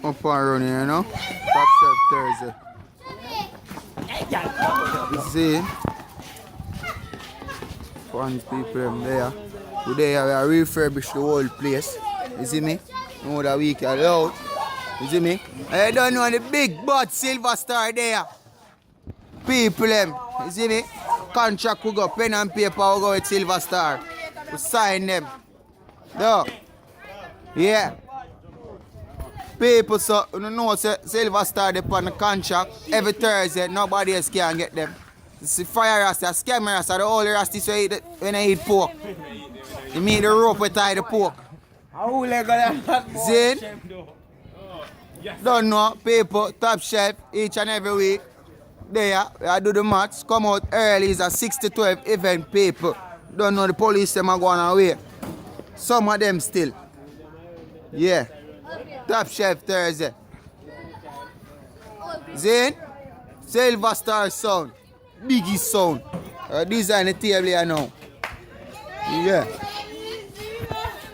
Up and running, you know. Top shelf Thursday. You see? Fun people them there. Today we are refurbish the whole place. You see me? You know that we can out. You see me? I don't know the big bad silver star there. People them. You see me? Contract we go, pen and paper we go with silver star. We sign them. No. Yeah. People so you know say silver star they on the contract every Thursday, nobody else can get them. See fire rasta, scam rasta, the only rasta so eat it when I eat pork. You mean the rope we tie the pork. Zin? Don't know, people, top shelf each and every week. There, I do the maths, come out early, it's a 6 to 12 event people. Don't know the police them are going away. Some of them still. Yeah. Top shelf Thursday. Zin? Silver star sound. Biggie sound. Design the table here now. Yeah.